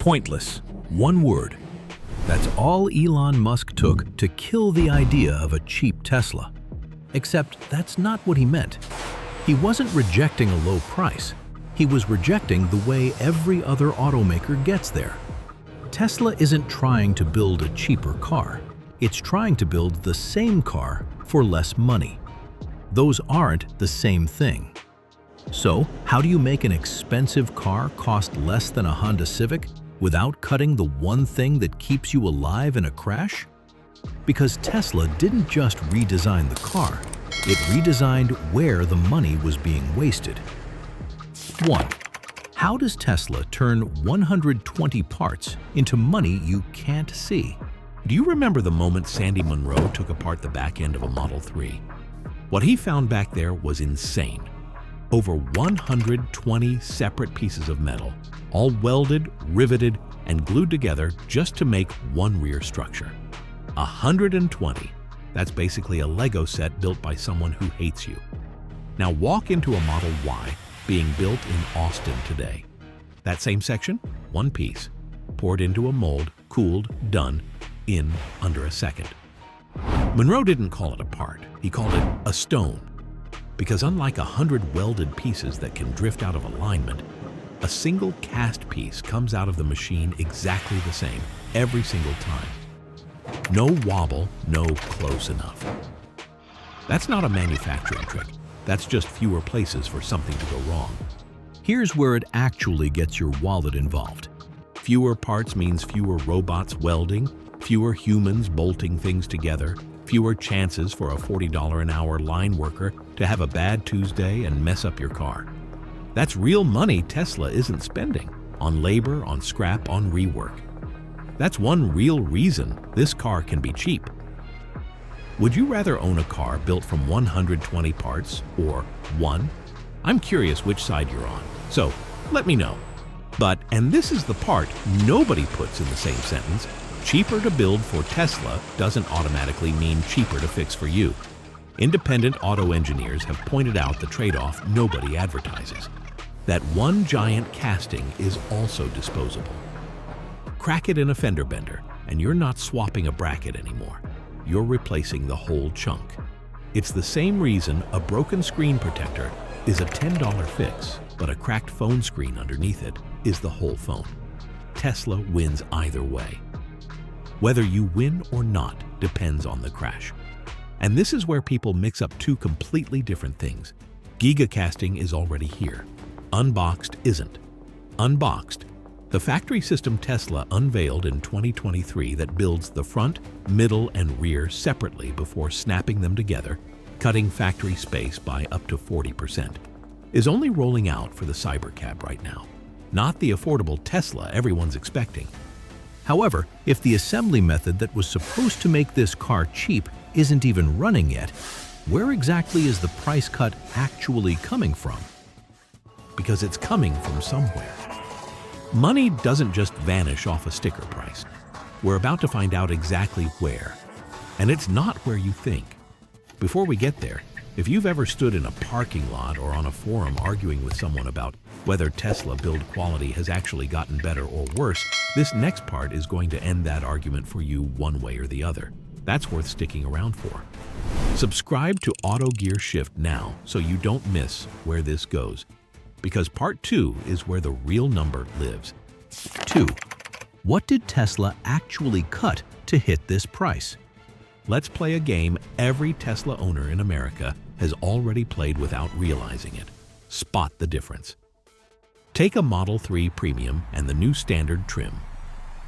Pointless. One word. That's all Elon Musk took to kill the idea of a cheap Tesla. Except that's not what he meant. He wasn't rejecting a low price. He was rejecting the way every other automaker gets there. Tesla isn't trying to build a cheaper car. It's trying to build the same car for less money. Those aren't the same thing. So, how do you make an expensive car cost less than a Honda Civic without cutting the one thing that keeps you alive in a crash? Because Tesla didn't just redesign the car, it redesigned where the money was being wasted. 1. How does Tesla turn 120 parts into money you can't see? Do you remember the moment Sandy Munro took apart the back end of a Model 3? What he found back there was insane. Over 120 separate pieces of metal, all welded, riveted, and glued together just to make one rear structure. 120. That's basically a Lego set built by someone who hates you. Now walk into a Model Y being built in Austin today. That same section, one piece, poured into a mold, cooled, done, in under a second. Munro didn't call it a part, he called it a stone. Because unlike 100 welded pieces that can drift out of alignment, a single cast piece comes out of the machine exactly the same every single time. No wobble, no close enough. That's not a manufacturing trick. That's just fewer places for something to go wrong. Here's where it actually gets your wallet involved. Fewer parts means fewer robots welding, fewer humans bolting things together, fewer chances for a $40 an hour line worker to have a bad Tuesday and mess up your car. That's real money Tesla isn't spending on labor, on scrap, on rework. That's one real reason this car can be cheap. Would you rather own a car built from 120 parts or one? I'm curious which side you're on, so let me know. But, and this is the part nobody puts in the same sentence, cheaper to build for Tesla doesn't automatically mean cheaper to fix for you. Independent auto engineers have pointed out the trade-off nobody advertises. That one giant casting is also disposable. Crack it in a fender bender, and you're not swapping a bracket anymore. You're replacing the whole chunk. It's the same reason a broken screen protector is a $10 fix, but a cracked phone screen underneath it is the whole phone. Tesla wins either way. Whether you win or not depends on the crash. And this is where people mix up two completely different things. Gigacasting is already here. Unboxed isn't. Unboxed, the factory system Tesla unveiled in 2023 that builds the front, middle, and rear separately before snapping them together, cutting factory space by up to 40%, is only rolling out for the Cybercab right now, not the affordable Tesla everyone's expecting. However, if the assembly method that was supposed to make this car cheap isn't even running yet, where exactly is the price cut actually coming from? Because it's coming from somewhere. Money doesn't just vanish off a sticker price. We're about to find out exactly where. And it's not where you think. Before we get there, if you've ever stood in a parking lot or on a forum arguing with someone about whether Tesla build quality has actually gotten better or worse, this next part is going to end that argument for you one way or the other. That's worth sticking around for. Subscribe to autogearshift now so you don't miss where this goes. Because part 2 is where the real number lives. 2. What did Tesla actually cut to hit this price? Let's play a game every Tesla owner in America has already played without realizing it. Spot the difference. Take a Model 3 Premium and the new standard trim.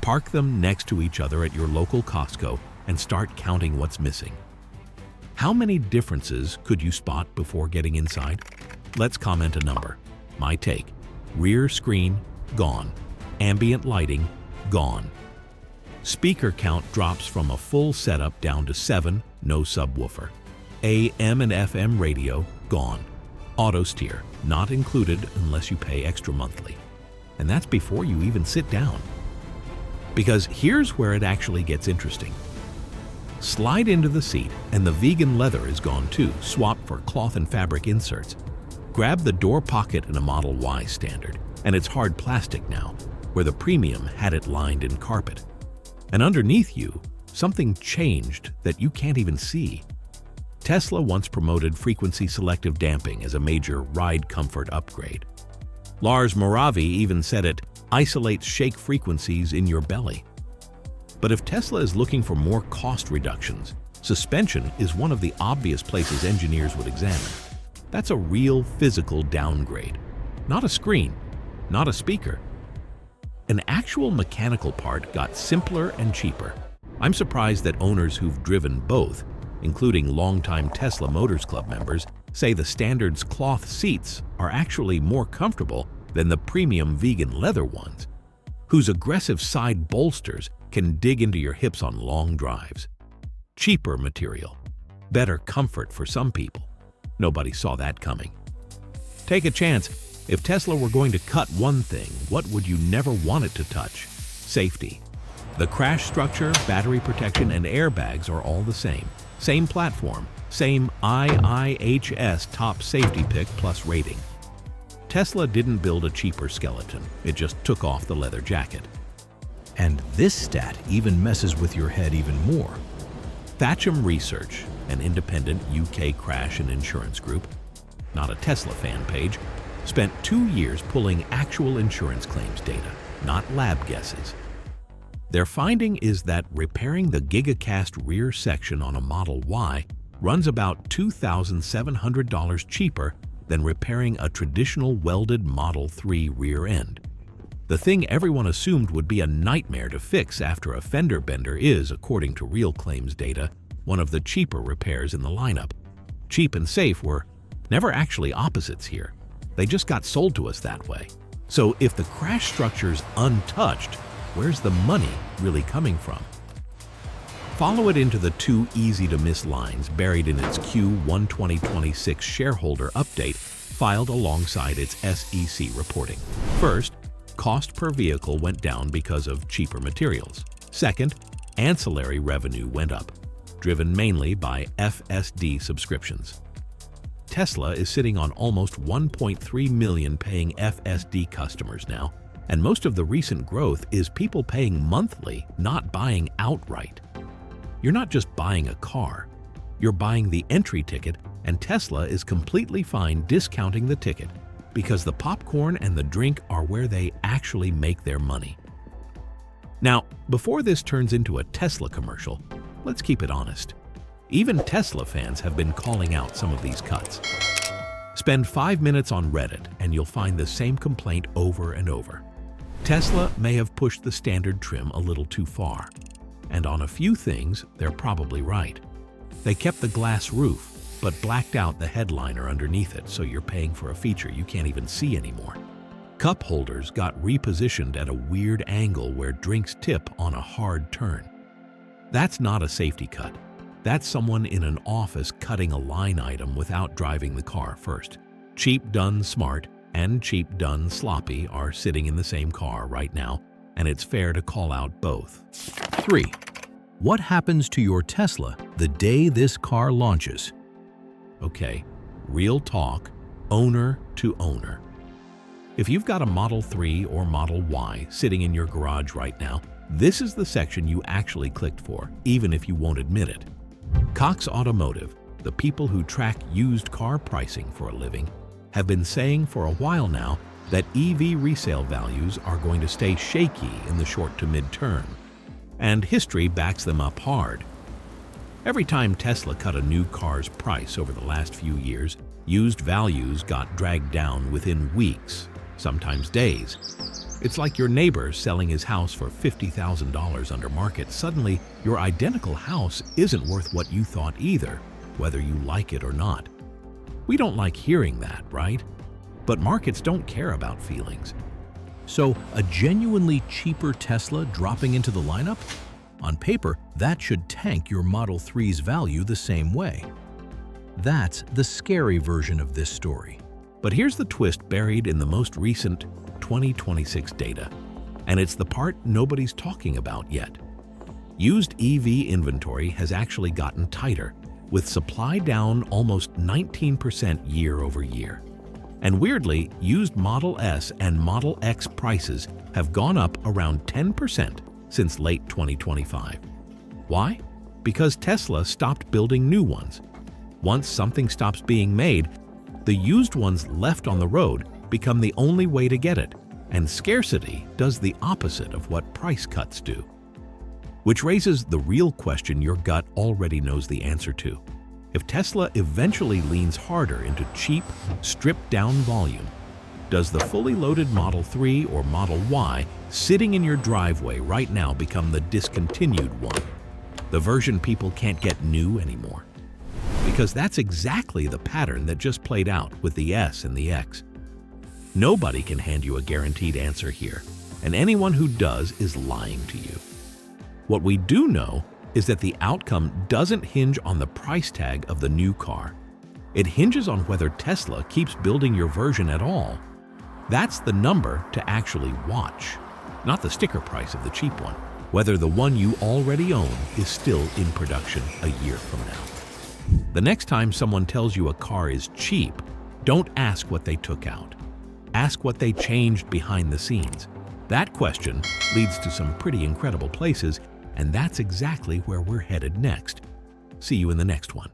Park them next to each other at your local Costco and start counting what's missing. How many differences could you spot before getting inside? Let's comment a number. My take: rear screen, gone. Ambient lighting, gone. Speaker count drops from a full setup down to 7, no subwoofer. AM and FM radio, gone. Auto steer, not included unless you pay extra monthly. And that's before you even sit down. Because here's where it actually gets interesting. Slide into the seat and the vegan leather is gone too, swapped for cloth and fabric inserts. Grab the door pocket in a Model Y standard, and it's hard plastic now. where the premium had it lined in carpet. And underneath you, something changed that you can't even see. Tesla once promoted frequency-selective damping as a major ride comfort upgrade. Lars Moravi even said it isolates shake frequencies in your belly. But if Tesla is looking for more cost reductions, suspension is one of the obvious places engineers would examine. That's a real physical downgrade. Not a screen, not a speaker. An actual mechanical part got simpler and cheaper. I'm surprised that owners who've driven both, including longtime Tesla Motors Club members, say the standard's cloth seats are actually more comfortable than the premium vegan leather ones, whose aggressive side bolsters can dig into your hips on long drives. Cheaper material, better comfort for some people. Nobody saw that coming. Take a chance. If Tesla were going to cut one thing, what would you never want it to touch? Safety. The crash structure, battery protection, and airbags are all the same. Same platform, same IIHS top safety pick plus rating. Tesla didn't build a cheaper skeleton, it just took off the leather jacket. And this stat even messes with your head even more. Thatcham Research, an independent UK crash and insurance group, not a Tesla fan page, spent 2 years pulling actual insurance claims data, not lab guesses. Their finding is that repairing the gigacast rear section on a Model Y runs about $2,700 cheaper than repairing a traditional welded Model 3 rear end. The thing everyone assumed would be a nightmare to fix after a fender bender is, according to real claims data, one of the cheaper repairs in the lineup. Cheap and safe were never actually opposites here. They just got sold to us that way. So if the crash structure's untouched, where's the money really coming from? Follow it into the 2 easy-to-miss lines buried in its Q1 2026 shareholder update filed alongside its SEC reporting. First, cost per vehicle went down because of cheaper materials. Second, ancillary revenue went up, driven mainly by FSD subscriptions. Tesla is sitting on almost 1.3 million paying FSD customers now, and most of the recent growth is people paying monthly, not buying outright. You're not just buying a car, you're buying the entry ticket, and Tesla is completely fine discounting the ticket because the popcorn and the drink are where they actually make their money. Now, before this turns into a Tesla commercial, let's keep it honest. Even Tesla fans have been calling out some of these cuts. Spend 5 minutes on Reddit and you'll find the same complaint over and over. Tesla may have pushed the standard trim a little too far. And on a few things, they're probably right. They kept the glass roof, but blacked out the headliner underneath it, so you're paying for a feature you can't even see anymore. Cup holders got repositioned at a weird angle where drinks tip on a hard turn. That's not a safety cut. That's someone in an office cutting a line item without driving the car first. Cheap done smart and cheap done sloppy are sitting in the same car right now, and it's fair to call out both. 3. What happens to your Tesla the day this car launches? Okay, real talk, owner to owner. If you've got a Model 3 or Model Y sitting in your garage right now, this is the section you actually clicked for, even if you won't admit it. Cox Automotive, the people who track used car pricing for a living, have been saying for a while now that EV resale values are going to stay shaky in the short to mid-term. And history backs them up hard. Every time Tesla cut a new car's price over the last few years, used values got dragged down within weeks, sometimes days. It's like your neighbor selling his house for $50,000 under market. Suddenly, your identical house isn't worth what you thought either, whether you like it or not. We don't like hearing that, right? But markets don't care about feelings. So, a genuinely cheaper Tesla dropping into the lineup? On paper, that should tank your Model 3's value the same way. That's the scary version of this story. But here's the twist buried in the most recent 2026 data, and it's the part nobody's talking about yet. Used EV inventory has actually gotten tighter, with supply down almost 19% year over year. And weirdly, used Model S and Model X prices have gone up around 10% since late 2025. Why? Because Tesla stopped building new ones. Once something stops being made, the used ones left on the road become the only way to get it, and scarcity does the opposite of what price cuts do. Which raises the real question your gut already knows the answer to. If Tesla eventually leans harder into cheap, stripped-down volume, does the fully loaded Model 3 or Model Y sitting in your driveway right now become the discontinued one? The version people can't get new anymore? Because that's exactly the pattern that just played out with the S and the X. Nobody can hand you a guaranteed answer here, and anyone who does is lying to you. What we do know is that the outcome doesn't hinge on the price tag of the new car. It hinges on whether Tesla keeps building your version at all. That's the number to actually watch, not the sticker price of the cheap one. Whether the one you already own is still in production a year from now. The next time someone tells you a car is cheap, don't ask what they took out. Ask what they changed behind the scenes. That question leads to some pretty incredible places, and that's exactly where we're headed next. See you in the next one.